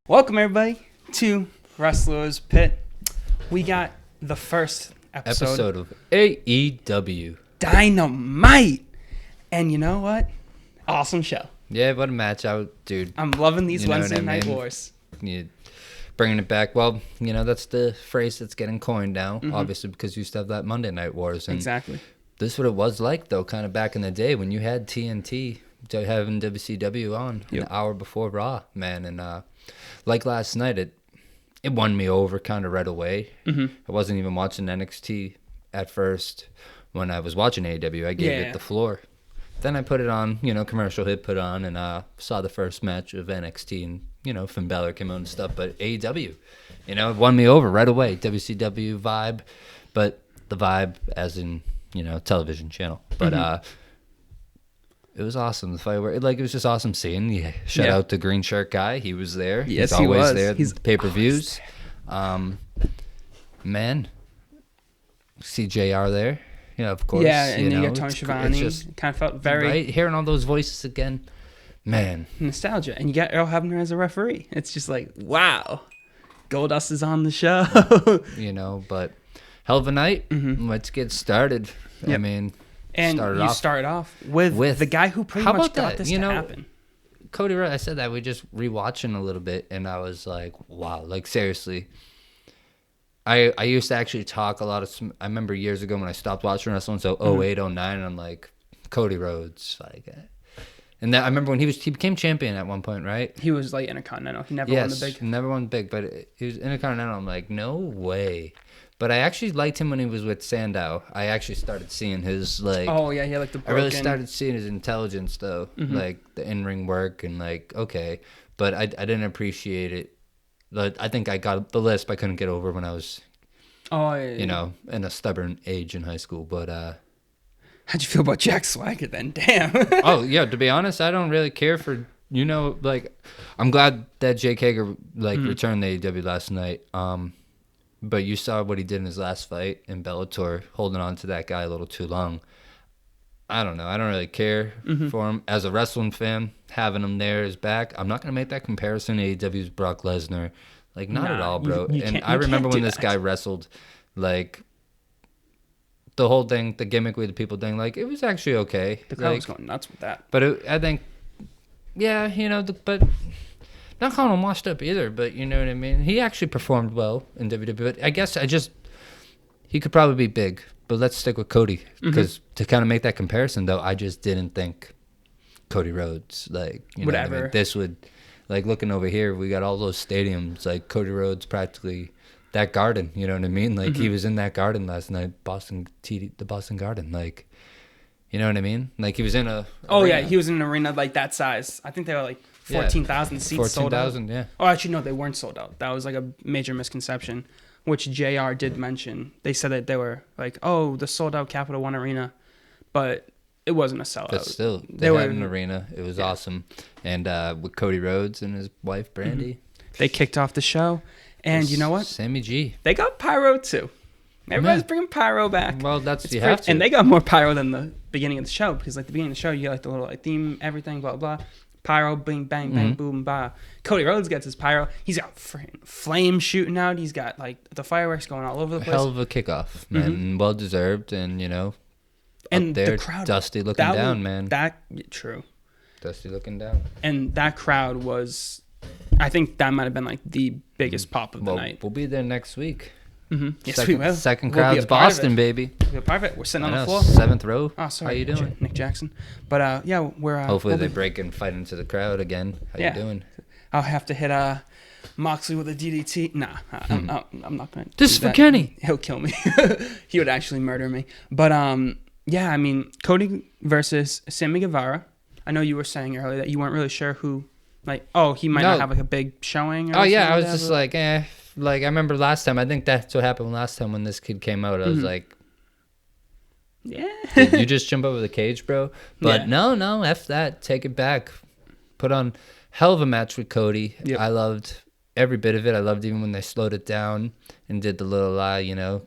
Welcome, everybody, to Wrestler's Pit. We got the first episode of AEW. Dynamite. And you know what? Awesome show. Yeah, what a match out, dude. I'm loving these Wednesday night wars. You bringing it back. Well, that's the phrase that's getting coined now, obviously, because you used to have that Monday night wars. And exactly. This is what it was like, though, kind of back in the day when you had TNT having WCW on an hour before Raw, man. And like last night, it won me over kind of right away. I wasn't even watching NXT at first. When I was watching AEW, I gave it the floor. Then I put it on, commercial hit put on, and saw the first match of NXT, and, Finn Balor came out and stuff. But AEW, it won me over right away. WCW vibe, but the vibe as in, television channel. But it was awesome. The firework, it was just awesome seeing. Shout out to Green Shirt Guy. He was there. Yes, He's always was. there. He's pay-per-views. Man, see JR there. Yeah, of course. Yeah, and you got Tony Schiavone. It kind of felt very... Right, hearing all those voices again. Man. Nostalgia. And you got Earl Hebner as a referee. It's just like, wow. Goldust is on the show. But hell of a night. Let's get started. Yep. I mean... And you started off with the guy who pretty much got this to happen. Cody Rhodes, I said that. We just rewatching a little bit, and I was like, wow. Like, seriously. I used to actually talk a lot of... I remember years ago when I stopped watching wrestling, so 08, 09, and I'm like, Cody Rhodes. And I remember when he became champion at one point, right? He was like Intercontinental. He never won the big. Never won the big, but he was Intercontinental. I'm like, no way. But I actually liked him when he was with Sandow. I actually started seeing his, Oh, yeah, he had, the broken... I really started seeing his intelligence, though. Like, the in-ring work and, okay. But I didn't appreciate it. I think I got the lisp I couldn't get over when I was, in a stubborn age in high school. But, how'd you feel about Jack Swagger then? Damn. Oh, yeah, to be honest, I don't really care for, I'm glad that Jake Hager, returned to AEW last night. But you saw what he did in his last fight in Bellator, holding on to that guy a little too long. I don't know. I don't really care for him. As a wrestling fan, having him there is back. I'm not going to make that comparison to AEW's Brock Lesnar. Not at all, bro. And I remember when this guy wrestled, the whole thing, the gimmick with the people thing, it was actually okay. The crowd was going nuts with that. But I think, but... Not calling him washed up either, but you know what I mean? He actually performed well in WWE, but I guess he could probably be big, but let's stick with Cody, because to kind of make that comparison, though, I just didn't think Cody Rhodes, whatever. I mean? This would, looking over here, we got all those stadiums, Cody Rhodes practically, that garden, you know what I mean? He was in that garden last night, the Boston Garden, you know what I mean? He was in a arena. Yeah, he was in an arena that size. I think they were 14,000 seats sold out. 14,000, yeah. Oh, actually, no, they weren't sold out. That was a major misconception, which JR did mention. They said that they were the sold out Capital One Arena, but it wasn't a sellout. But still, they had an arena. It was awesome. And with Cody Rhodes and his wife, Brandy. They kicked off the show. And you know what? Sammy G. They got pyro, too. Everybody's bringing pyro back. Well, you have to. And they got more pyro than the beginning of the show, because the beginning of the show, you got the little theme, everything, blah, blah. Pyro, bing, bang, bang, boom, bah. Cody Rhodes gets his pyro. He's got flames shooting out. He's got the fireworks going all over the place. Hell of a kickoff, man. Well deserved, and and up there, the crowd, Dusty looking down, man. True. Dusty looking down. And that crowd was, I think that might have been the biggest pop of the night. We'll be there next week. Yes, we will. Second crowd's Boston, baby. We'll be a part of it. We're sitting on the floor. 7th row. Oh, sorry. How you doing? Nick Jackson. But, we're... Hopefully they break and fight into the crowd again. How you doing? I'll have to hit Moxley with a DDT. Nah, I'm not going to This is for Kenny. He'll kill me. He would actually murder me. But, Cody versus Sammy Guevara. I know you were saying earlier that you weren't really sure who... he might not have a big showing. Or I was just I remember last time, I think that's what happened last time when this kid came out. I was like, yeah. Did you just jump over the cage, bro? But no, F that. Take it back. Put on hell of a match with Cody. Yep. I loved every bit of it. I loved even when they slowed it down and did the little,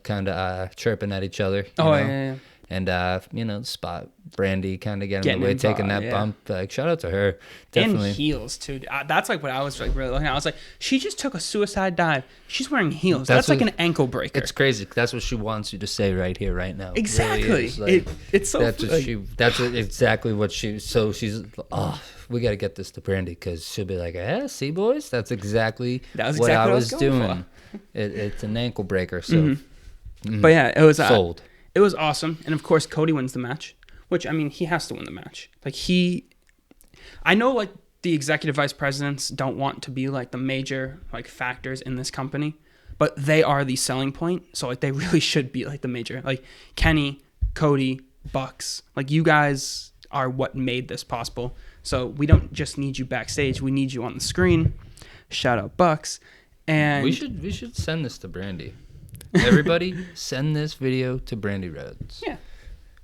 kind of chirping at each other. You know? Yeah. And, spot Brandy kind of getting away, taking that bump. Like, shout out to her. Definitely. And heels, too. That's like what I was like really looking at. I was like, she just took a suicide dive. She's wearing heels. That's like an ankle breaker. It's crazy. That's what she wants you to say right here, right now. Exactly. Really like, it's so that's exactly what so she's, we got to get this to Brandy because she'll be like, see, boys? That's exactly what I was doing. It's an ankle breaker. So, But yeah, it was sold. It was awesome. And of course, Cody wins the match, which, I mean, he has to win the match. Like, I know, like, the executive vice presidents don't want to be, like, the major, like, factors in this company, but they are the selling point. So, like, they really should be, like, the major. Like, Kenny, Cody, Bucks, like, you guys are what made this possible. So, we don't just need you backstage. We need you on the screen. Shout out Bucks. And we should send this to Brandy. Everybody, send this video to Brandy Rhodes. Yeah.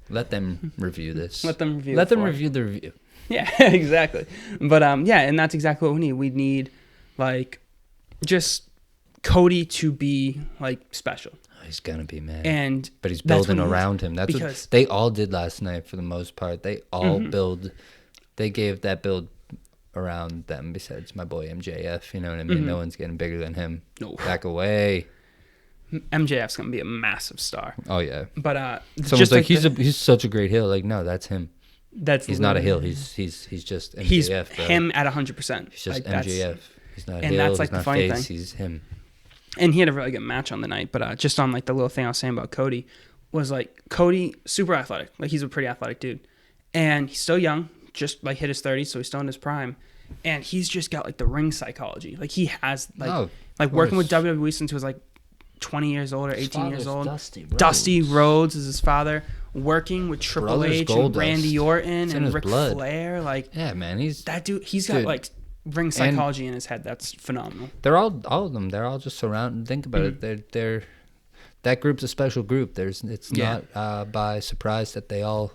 Let them review this. Let them review the review. Yeah, exactly. But, and that's exactly what we need. We need, like, just Cody to be, like, special. Oh, he's going to be, man. But he's building around him. That's what they all did last night for the most part. They all they gave that build around them besides my boy MJF. You know what I mean? No one's getting bigger than him. No. Back away. MJF's gonna be a massive star. Oh yeah, but someone's like he's such a great heel. Like, no, that's him. He's not a heel. He's just MJF. He's bro. Him at 100%. He's just like, MJF. He's not a heel. And that's like he's the funny face, thing. He's him. And he had a really good match on the night. But just on like the little thing I was saying about Cody was like Cody super athletic. Like he's a pretty athletic dude, and he's still young. Just like hit his 30s, so he's still in his prime. And he's just got like the ring psychology. Like he has like working with WWE since he was like 20 years old or 18 years old. Dusty Rhodes is his father. Working with Triple H and Randy Orton and Ric Flair. Like, yeah, man, he's that dude. He's got like ring psychology in his head. That's phenomenal. They're all of them. They're all just surrounded. Think about it. They're that group's a special group. It's not by surprise that they all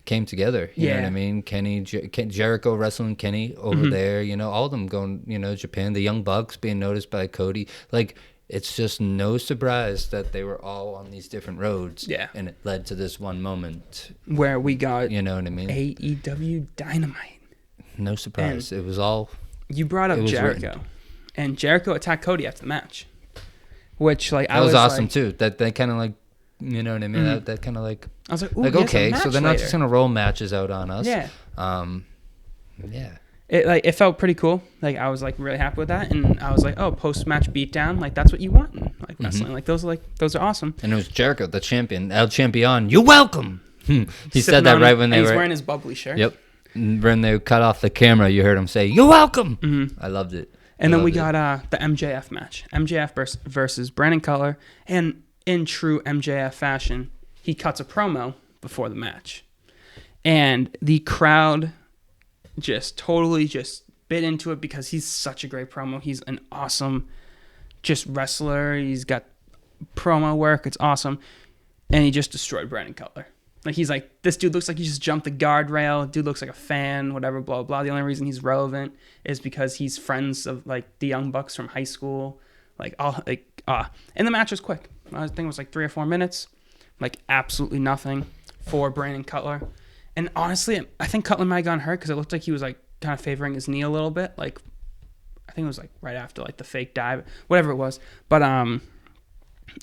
came together. You know what I mean? Jericho wrestling Kenny over there. You know, all of them going. You know, Japan. The Young Bucks being noticed by Cody. Like. It's just no surprise that they were all on these different roads. Yeah. And it led to this one moment. Where we got, you know what I mean? AEW Dynamite. No surprise. And it was all... You brought up Jericho. Written. And Jericho attacked Cody after the match. Which, like, that was awesome, too. That they kind of, like, you know what I mean? That kind of, like... I was like, ooh, like okay, so they're not just going to roll matches out on us. Yeah. Yeah. It felt pretty cool. Like I was like really happy with that, and I was like, oh, post match beatdown, like that's what you want in like wrestling. Like those are awesome. And it was Jericho, the champion, El Champion. You're welcome. He said that right when they were. He's wearing his bubbly shirt. Yep. When they cut off the camera, you heard him say, "You're welcome." I loved it. And then we got the MJF match, MJF versus Brandon Cutler, and in true MJF fashion, he cuts a promo before the match, and the crowd just totally just bit into it because he's such a great promo. He's an awesome just wrestler. He's got promo work. It's awesome. And he just destroyed Brandon Cutler. Like he's like, this dude looks like he just jumped the guardrail. Dude looks like a fan, whatever, blah, blah. The only reason he's relevant is because he's friends of like the Young Bucks from high school. And the match was quick. I think it was like 3 or 4 minutes. Like absolutely nothing for Brandon Cutler. And honestly, I think Cutler might have gotten hurt because it looked like he was like kind of favoring his knee a little bit. Like, I think it was like right after like the fake dive, whatever it was. But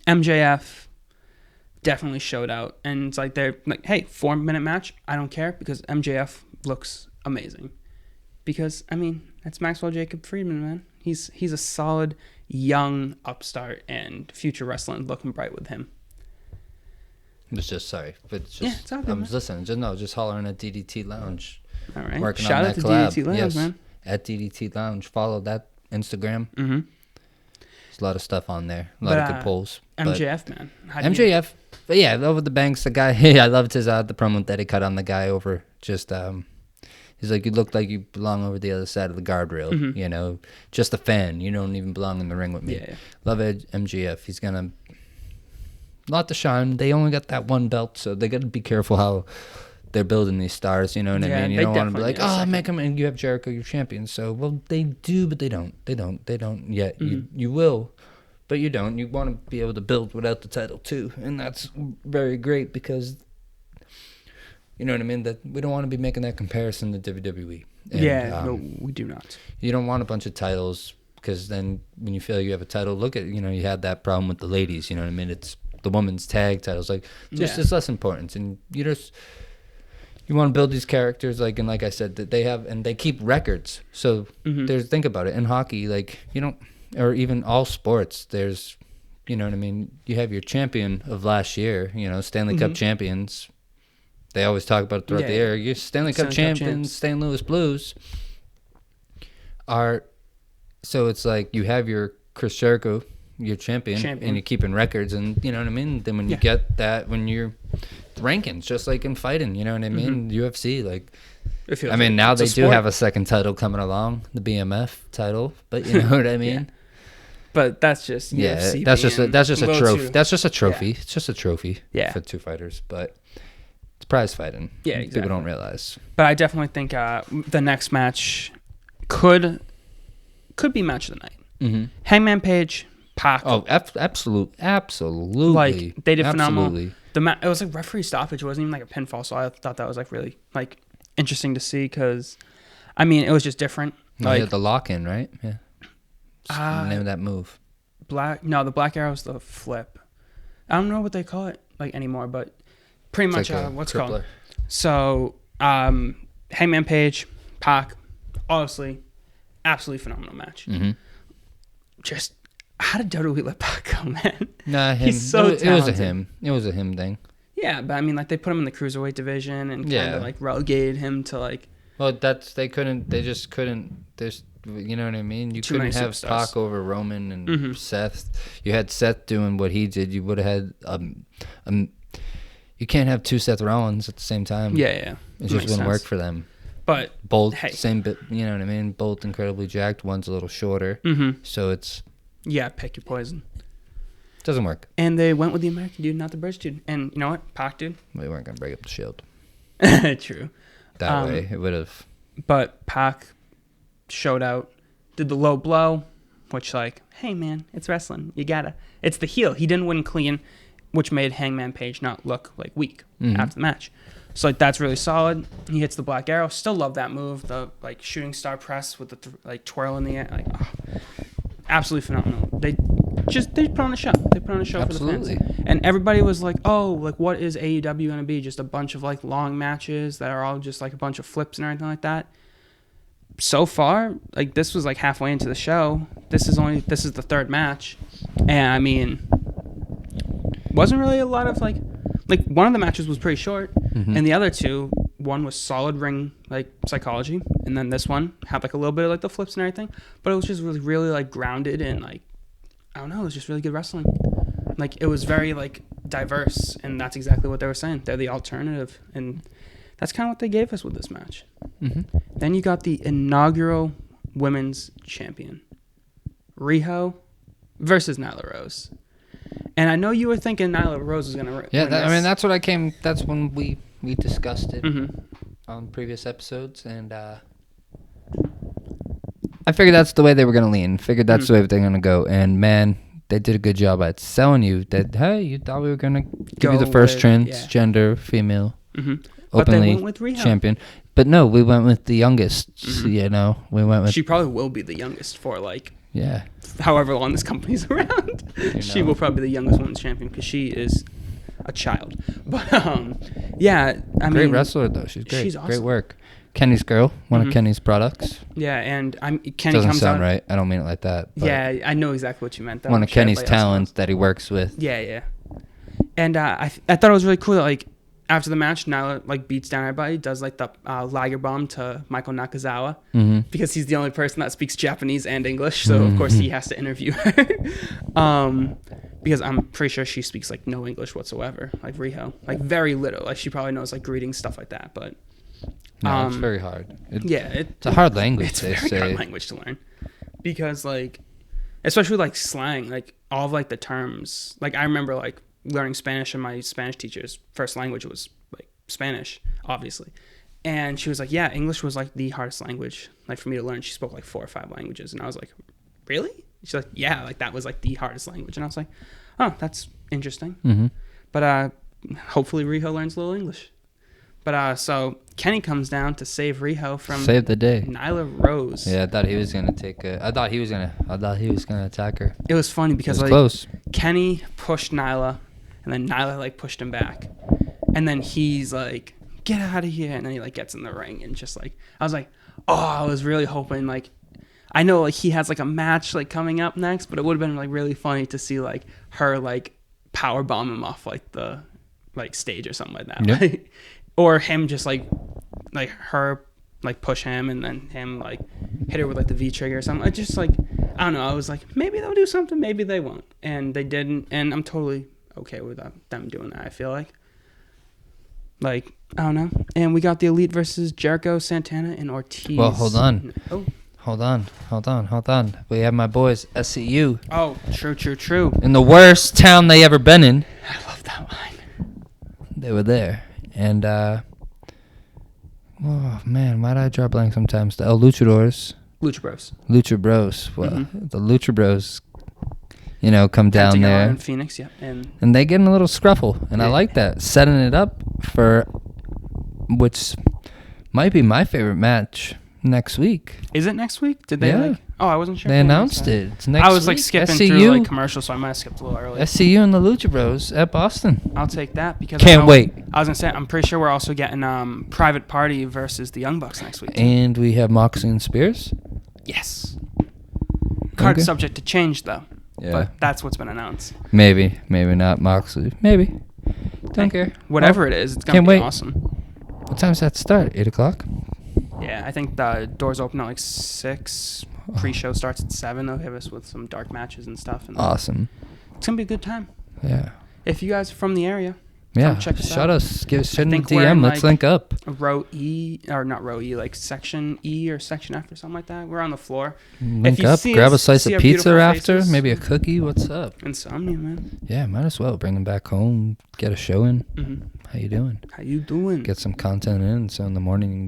MJF definitely showed out, and it's like they're like, hey, 4-minute match, I don't care because MJF looks amazing. Because I mean, that's Maxwell Jacob Friedman, man. He's a solid young upstart, and future wrestling looking bright with him. It's just sorry, but it's just it's all good, I'm just listening. Just hollering at DDT Lounge. All right, working shout on out that to collab. DDT Lounge, man. At DDT Lounge, follow that Instagram. There's a lot of stuff on there, a lot of good polls. MJF, man. MJF, but yeah, over the banks. The guy, hey, I loved his the promo that he cut on the guy over. Just he's like, you look like you belong over the other side of the guardrail. You know, just a fan. You don't even belong in the ring with me. Yeah. Love MJF. He's gonna. Lot to shine. They only got that one belt, so they got to be careful how they're building these stars. You know what I mean? You don't want to be like, oh, make them, and you have Jericho, your champion. So, well, they do, but they don't. They don't yet. You will, but you don't. You want to be able to build without the title too, and that's very great because you know what I mean. That we don't want to be making that comparison to WWE. And, no, we do not. You don't want a bunch of titles because then when you feel you have a title, look at you had that problem with the ladies. You know what I mean? It's the women's tag titles, like it's less important, and you want to build these characters like I said that they have, and they keep records. So think about it in hockey, like or even all sports. There's, you know what I mean. You have your champion of last year, Stanley Cup champions. They always talk about it throughout the year. Your Stanley Cup champions, St. Louis Blues are. So it's like you have your Chris Jericho, your champion, and you're keeping records, and you know what I mean. Then when you get that, when you're rankings, just like in fighting, you know what I mean. UFC, like, I mean, now they do have a second title coming along, the BMF title, but you know what I mean. Yeah. But that's just UFC that's just a trophy. That's just a trophy. Yeah. It's just a trophy for two fighters, but it's prize fighting. Yeah, exactly. People don't realize. But I definitely think the next match could be match of the night. Mm-hmm. Hangman Page. Pac. Oh, absolutely. Like, they did phenomenal. It was like referee stoppage. It wasn't even like a pinfall, so I thought that was like really like interesting to see because, I mean, it was just different. Like the lock-in, right? Yeah. The name of that move. The Black Arrow's the flip. I don't know what they call it like anymore, but pretty much like what's crippler. called. So, Hangman Page, Pac, obviously, absolutely phenomenal match. Mm-hmm. Just. How did WWE let Pac go, man? Nah, him. He's so talented. It was a him. It was a him thing. Yeah, but I mean, like, they put him in the cruiserweight division and kind of, like, relegated him to, like... Well, they just couldn't, there's, you know what I mean? You couldn't have superstars. Pac over Roman and Seth. You had Seth doing what he did. You would have had, you can't have two Seth Rollins at the same time. Yeah. It just wouldn't work for them. But... Both, same bit, you know what I mean? Both incredibly jacked. One's a little shorter. Mm-hmm. So it's... Yeah, pick your poison. Doesn't work. And they went with the American dude, not the British dude. And you know what? Pac dude. We weren't going to break up the Shield. True. That way, it would have. But Pac showed out, did the low blow, which like, hey man, it's wrestling. You gotta. It's the heel. He didn't win clean, which made Hangman Page not look like weak after the match. So like that's really solid. He hits the Black Arrow. Still love that move. The like shooting star press with the like twirl in the air. Like, absolutely phenomenal. They put on a show. They put on a show for the fans. And everybody was like, oh, like what is AEW going to be? Just a bunch of like long matches that are all just like a bunch of flips and everything like that. So far, like this was like halfway into the show. This is the third match. And I mean, wasn't really a lot of like one of the matches was pretty short. And the other two, one was solid ring like psychology, and then this one had like a little bit of like the flips and everything, but it was just really, really like grounded and like I don't know, it was just really good wrestling. Like it was very like diverse, and that's exactly what they were saying. They're the alternative, and that's kind of what they gave us with this match. Then you got the inaugural women's champion, Riho versus Nyla Rose. And I know you were thinking Nyla Rose was going to win this. I mean, that's when we discussed it on previous episodes, and I figured that's the way they were going to lean. Figured that's the way they're going to go, and man, they did a good job at selling you that, hey, you thought we were going to give you the first transgender female openly champion. But no, we went with the youngest, you know. She probably will be the youngest for like... Yeah. However long this company's around, she will probably be the youngest women's champion because she is a child. But yeah, I mean, great wrestler though. She's great. She's awesome. Great work. Kenny's girl, one of Kenny's products. Yeah, and Kenny doesn't comes sound out, right. I don't mean it like that. Yeah, I know exactly what you meant. Though. One of Kenny's talents that he works with. Yeah. And I thought it was really cool that like after the match, Nyla like beats down everybody, does like the Liger bomb to Michael Nakazawa because he's the only person that speaks Japanese and English, so of course he has to interview her. Because I'm pretty sure she speaks like no English whatsoever, like Riho, like very little. Like she probably knows like greetings, stuff like that, but no, it's very hard. It's a hard language. It's a very hard language to learn because like, especially like slang, like all of like the terms. Like I remember like learning Spanish, and my Spanish teacher's first language was like Spanish, obviously. And she was like, yeah, English was like the hardest language like for me to learn. She spoke like 4 or 5 languages. And I was like, really? She's like, yeah, like that was like the hardest language. And I was like, oh, that's interesting. Mm-hmm. But hopefully Riho learns a little English. But so Kenny comes down to save Riho from Save the day. Nyla Rose. Yeah, I thought he was gonna I thought he was gonna attack her. It was funny because It was like close. Kenny pushed Nyla, and then Nyla like pushed him back, and then he's like, "Get out of here!" And then he like gets in the ring and just like I was like, oh, I was really hoping like. I know like he has like a match like coming up next, but it would have been like really funny to see like her like power bomb him off like the like stage or something like that. Yeah. Like, or him just like her like push him and then him like hit her with like the V trigger or something. I just like I don't know. I was like maybe they'll do something, maybe they won't, and they didn't. And I'm totally okay with them doing that. I feel like I don't know. And we got the Elite versus Jericho, Santana, and Ortiz. Well, hold on. Oh. Hold on. We have my boys, SCU. Oh, true. In the worst town they ever been in. I love that line. They were there. And, oh, man, why do I draw blank sometimes? The Luchadors. Lucha Bros. Lucha Bros. Well, the Lucha Bros, come down Pentagon there. in Phoenix, yeah. And they get in a little scruffle. And I like that. Setting it up for, which might be my favorite match next week. Is it next week? Did they like? Oh, I wasn't sure. They announced it. It's next week. I was like skipping through like commercials, so I might have skipped a little early. SCU and the Lucha Bros at Boston. I'll take that because Can't wait. I was gonna say I'm pretty sure we're also getting Private Party versus the Young Bucks next week. And we have Moxley and Spears. Yes. Card Okay. subject to change though. Yeah. But that's what's been announced. Maybe not Moxley. Maybe. Don't care. Whatever Well, it is, it's gonna can't be wait. awesome. What time does that start? 8:00? Yeah, I think the doors open at like 6. Pre-show starts at 7. They'll hit us with some dark matches and stuff. And Awesome. it's gonna be a good time. Yeah. If you guys are from the area, Yeah. come check us Shout out. us. Give us a think we're DM. in, Let's like, link up. Row E, or not row E, like section E or section F or something like that. We're on the floor. Link you up. see Grab a us, slice see of our pizza beautiful after. faces. Maybe a cookie. What's up? Insomnia, man. Yeah, might as well. Bring them back home. Get a show in. Mm-hmm. How you doing? How you doing? Get some content in. So in the morning you can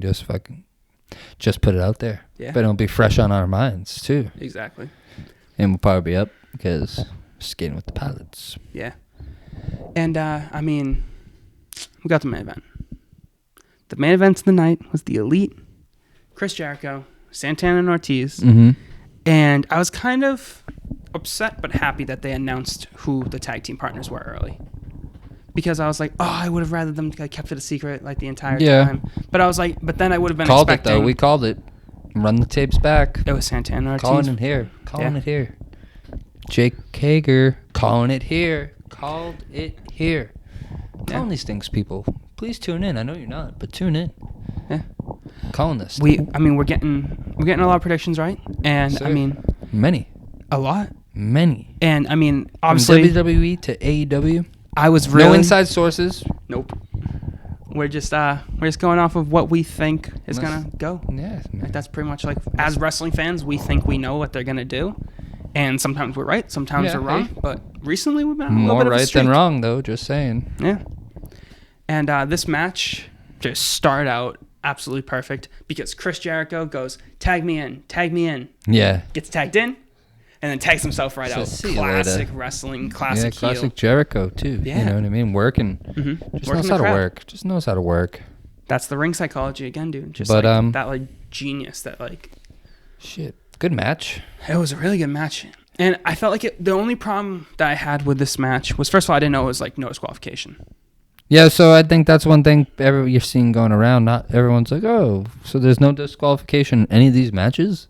just put it out there. Yeah. But it'll be fresh on our minds too. Exactly. And we'll probably be up because skating with the pilots. Yeah. And I mean, we got the main event. The main event of the night was the Elite, Chris Jericho, Santana and Ortiz. Mm-hmm. And I was kind of upset but happy that they announced who the tag team partners were early. Because I was like, oh, I would have rather them like, kept it a secret like the entire time. But I was like, but then I would have been Called expecting. it though. We called it. Run the tapes back. It was Santana and Ortiz. Calling it here. Calling it here. Jake Hager. Calling it here. Called it here. Calling these things, people. Please tune in. I know you're not, but tune in. Yeah. Calling this. We're getting a lot of predictions right, and Sir. I mean Many. a lot. Many. And I mean From obviously WWE to AEW. I was really No inside sources. Nope. We're just going off of what we think is gonna go. Yeah. Like, that's pretty much like as wrestling fans, we think we know what they're gonna do, and sometimes we're right, sometimes we're wrong. But recently we've been on a little More bit of a right streak. than wrong, though. Just saying. Yeah. And this match just started out absolutely perfect because Chris Jericho goes, tag me in, Yeah. gets tagged in, and then tags himself right So out. see you Classic later. wrestling, classic heel. Classic Jericho too. Yeah. You know what I mean? Working. Mm-hmm. Just knows how to work. Just knows how to work. That's the ring psychology again, dude. Just But, like that like genius that like Shit. Good match. it was a really good match. And I felt like the only problem that I had with this match was first of all I didn't know it was like no disqualification. Yeah, so I think that's one thing you're seeing going around. Not everyone's like, oh, so there's no disqualification in any of these matches?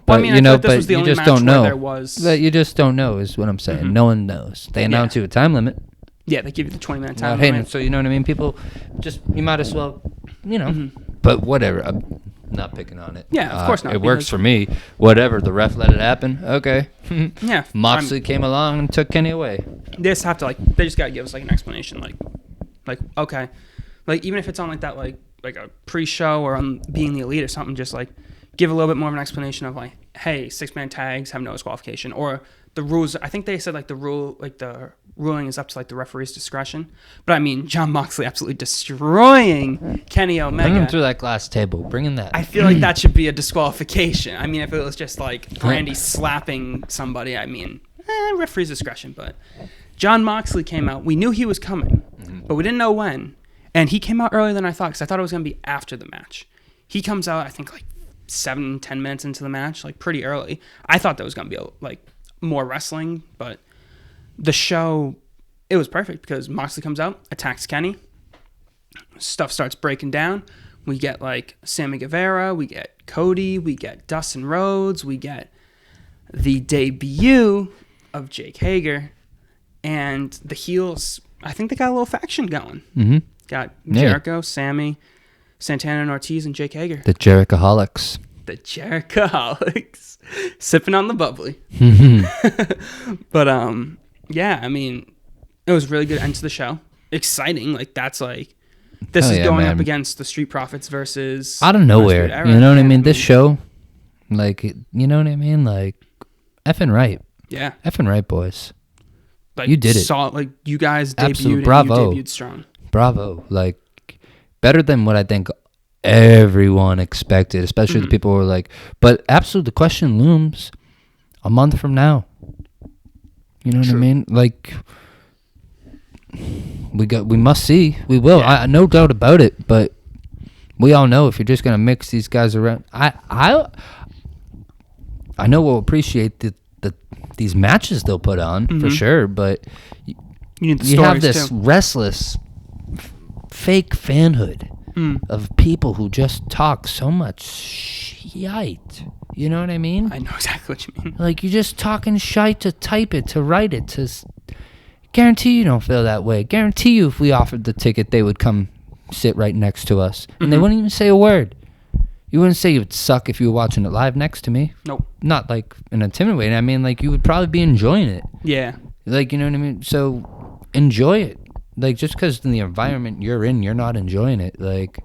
Well, I mean, I feel like this was the only match where there was. But you just don't know is what I'm saying. Mhm. No one knows. They announce you a time limit. Yeah, they give you the 20-minute time Not hating limit. it. So you know what I mean? People you might as well, Mhm. But whatever. I'm not picking on it. Yeah, of course not, It works because- for me. Whatever. The ref let it happen. Okay. Yeah. Moxley came along and took Kenny away. They just have to they just gotta give us like an explanation, like okay, like even if it's on like that like a pre-show or on Being the Elite or something, just like give a little bit more of an explanation of like, hey, 6-man tags have no disqualification, or the rules. I think they said like the ruling is up to like the referee's discretion. But I mean, Jon Moxley absolutely destroying Kenny Omega. Bring him through that glass table. Bring in that. I feel like that should be a disqualification. I mean, if it was just like Brandy slapping somebody, I mean, referee's discretion. But Jon Moxley came out. We knew he was coming, but we didn't know when. And he came out earlier than I thought, because I thought it was going to be after the match. He comes out, I think, like 7-10 minutes into the match, like pretty early. I thought there was going to be like more wrestling, but the show, it was perfect because Moxley comes out, attacks Kenny. Stuff starts breaking down. We get like Sammy Guevara, we get Cody, we get Dustin Rhodes, we get the debut of Jake Hager, and the heels, I think they got a little faction going. Mm-hmm. Got Jericho, Sammy, Santana and Ortiz, and Jake Hager. The Jerichoholics. The Jerichoholics. Sipping on the bubbly. But, yeah, I mean, it was a really good end to the show. Exciting. Like, that's like, this is going up against the Street Profits versus... Out of nowhere. You know what I mean? This show, like, you know what I mean? Like, effing right. Yeah. Effing right, boys. Like, you did it. Like, you guys debuted. Absolute bravo. And you debuted strong. Bravo. Like, better than what I think everyone expected, especially the people who were like, but absolutely the question looms a month from now. You know what I mean? Like, we must see. We will. Yeah. No doubt about it, but we all know if you're just going to mix these guys around, I know we'll appreciate these matches they'll put on for sure, but you have this restless fake fanhood of people who just talk so much shite. You know what I mean? I know exactly what you mean. Like, you're just talking shite to type it, to write it, to... Guarantee you don't feel that way. Guarantee you if we offered the ticket, they would come sit right next to us. And they wouldn't even say a word. You wouldn't say it would suck if you were watching it live next to me. Nope. Not like in a timid way. I mean, like, you would probably be enjoying it. Yeah. Like, you know what I mean? So, enjoy it. Like, just because in the environment you're in, you're not enjoying it. Like,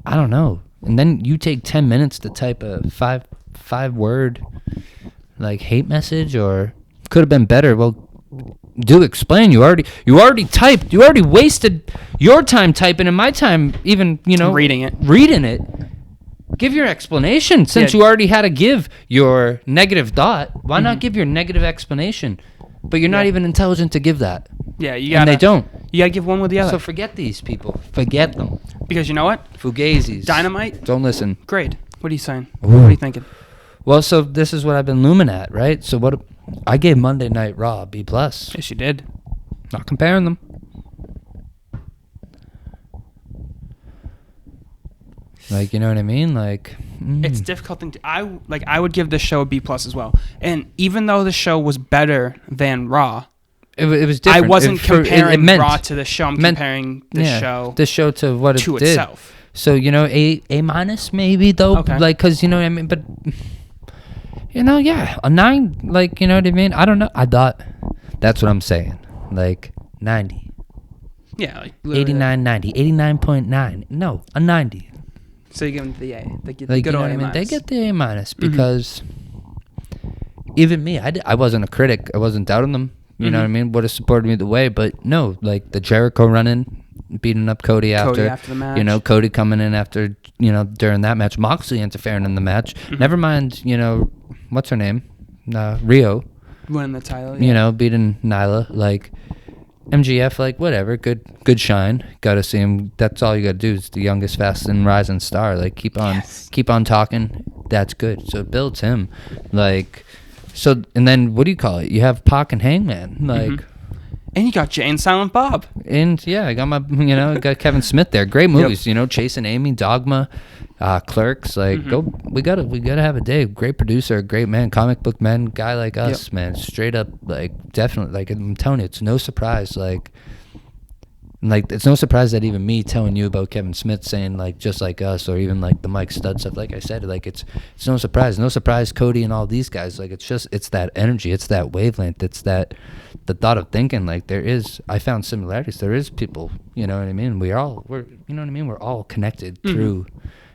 I don't know. And then you take 10 minutes to type a five-word, like, hate message, or could have been better. Well, do explain. You already typed. You already wasted your time typing and my time even, reading it. Give your explanation. Since you already had to give your negative thought, why not give your negative explanation? But you're not even intelligent to give that. Yeah, you gotta. And they don't. You gotta give one with the other. So forget these people. Forget them. Because you know what? Fugazis. Dynamite. Don't listen. Great. What are you saying? Ooh. What are you thinking? Well, so this is what I've been looming at, right? So what? I gave Monday Night Raw B+. Yes, you did. Not comparing them. Like, you know what I mean? Like, it's a difficult thing to... I would give this show a B+ as well. And even though the show was better than Raw, it was different. I wasn't comparing Raw to the show. I'm comparing this show to what it did. Itself. So, A- maybe, though. Okay. Like, because, you know what I mean? But, a 9, like, you know what I mean? I don't know. I thought... That's what I'm saying. Like, 90. Yeah, like... 89, 90. 89.9. No, a 90. So you give them the A. They get the good old A-. They get the A- because even me, I wasn't a critic. I wasn't doubting them. You know what I mean? Would have supported me the way, but no, like the Jericho running, beating up Cody after the match. Cody coming in after, during that match, Moxley interfering in the match. Never mind, what's her name? Rio. Winning the title. Yeah. Beating Nyla. Like, MGF, like, whatever, good shine. Gotta see him. That's all you gotta do is the youngest, fastest, and rising star. Like, keep on talking. That's good. So it builds him. Like, so, and then what do you call it? You have Pac and Hangman. Like, and you got Jay and Silent Bob. And I got my, got Kevin Smith there. Great movies. Chasing Amy, Dogma, Clerks. Like, we gotta have a day. Great producer, great man, comic book man, guy like us, man. Straight up, like, definitely. Like, I'm telling you, it's no surprise. Like, it's no surprise that even me telling you about Kevin Smith saying, like, just like us, or even like the Mike Stud stuff. Like I said, like, it's no surprise. No surprise. Cody and all these guys. Like, it's that energy. It's that wavelength. It's that the thought of thinking. Like, I found similarities. There is people. You know what I mean? We're you know what I mean? We're all connected through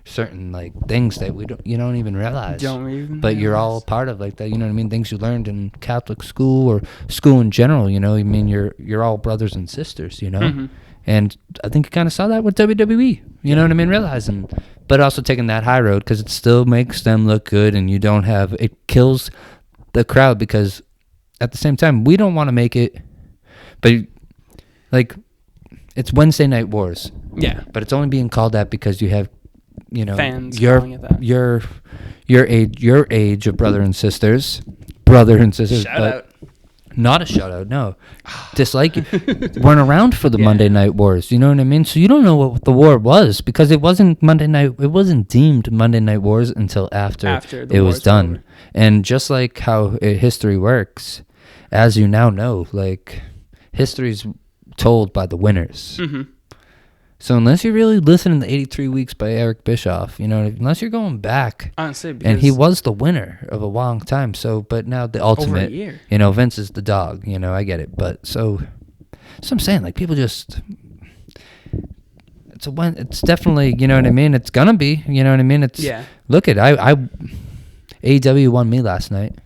certain like things that you don't even realize. But you're all part of like that. You know what I mean? Things you learned in Catholic school or school in general. You know, I mean, you're all brothers and sisters. You know, Mm-hmm. and I think you kind of saw that with WWE. You know what I mean? Realizing, but also taking that high road because it still makes them look good, and you don't have it kills the crowd because at the same time we don't want to make it, but like it's Wednesday Night Wars. Yeah. But it's only being called that because you have, you know, Fans calling it that. your age of brother and sisters. Shout out. Not a shout out, no. Dislike it. Weren't around for the Monday Night Wars, you know what I mean? So you don't know what the war was because it wasn't deemed Monday Night Wars until after it was done. Over. And just like how history works, as you now know, like history's told by the winners. Mm-hmm. So unless you're really listening to 83 Weeks by Eric Bischoff, you know, unless you're going back, honestly, and he was the winner of a long time. So, but now the ultimate, over a year. You know, Vince is the dog. You know, I get it, but so I'm saying, like people just, it's definitely, you know what I mean. It's gonna be, you know what I mean. It's Look at AEW won me last night.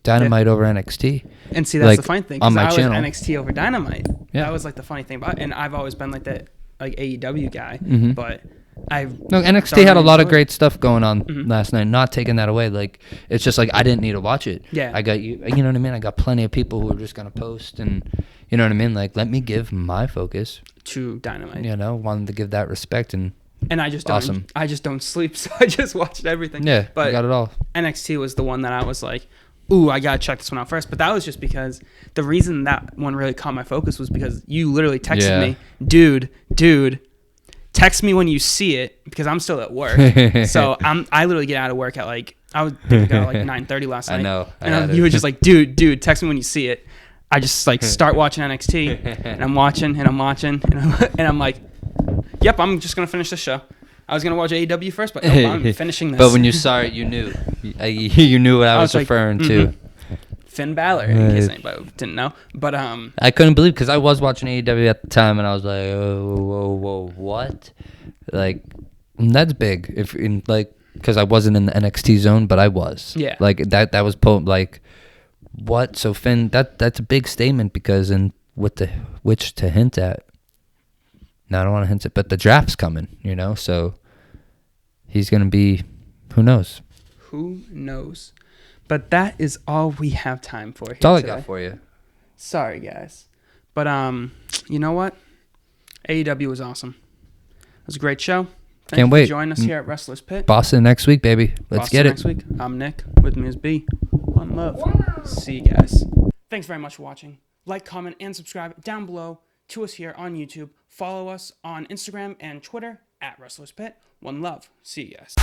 Dynamite over NXT. And see, that's like, the funny thing. On my I was channel. NXT over Dynamite. Yeah. That was like the funny thing about it. And I've always been like that, like AEW guy. Mm-hmm. But NXT had a lot of great stuff going on last night. Not taking that away. Like it's just like I didn't need to watch it. Yeah. I got you know what I mean? I got plenty of people who are just gonna post and you know what I mean? Like let me give my focus to Dynamite. You know, wanted to give that respect and I just don't I just don't sleep, so I just watched everything. Yeah. But I got it all. NXT was the one that I was like, ooh, I gotta check this one out first. But that was just because the reason that one really caught my focus was because you literally texted me, dude, text me when you see it because I'm still at work. So I literally get out of work at like I got like 9:30 last night. I know. And you were just like, dude, text me when you see it. I just like start watching NXT and I'm watching and I'm like, yep, I'm just gonna finish the show. I was gonna watch AEW first, but nope, I'm finishing this. But when you saw it, you knew. You knew what I was referring to. Finn Balor, in case anybody didn't know. But I couldn't believe because I was watching AEW at the time, and I was like, whoa, what? Like, that's big. Because I wasn't in the NXT zone, but I was. Yeah. Like that was like, what? So Finn, that's a big statement because which to hint at. No, I don't want to hint it, but the draft's coming, you know, so he's going to be, who knows? Who knows? But that is all we have time for here. That's all I got for you. Sorry, guys. But, you know what? AEW was awesome. It was a great show. Can't wait. Join us here at Wrestlers Pit. Boston next week, baby. Let's get it. Next week. I'm Nick. With me is B. One love. See you guys. Thanks very much for watching. Like, comment, and subscribe down below to us here on YouTube. Follow us on Instagram and Twitter at Wrestlers Pit. One love. See you guys.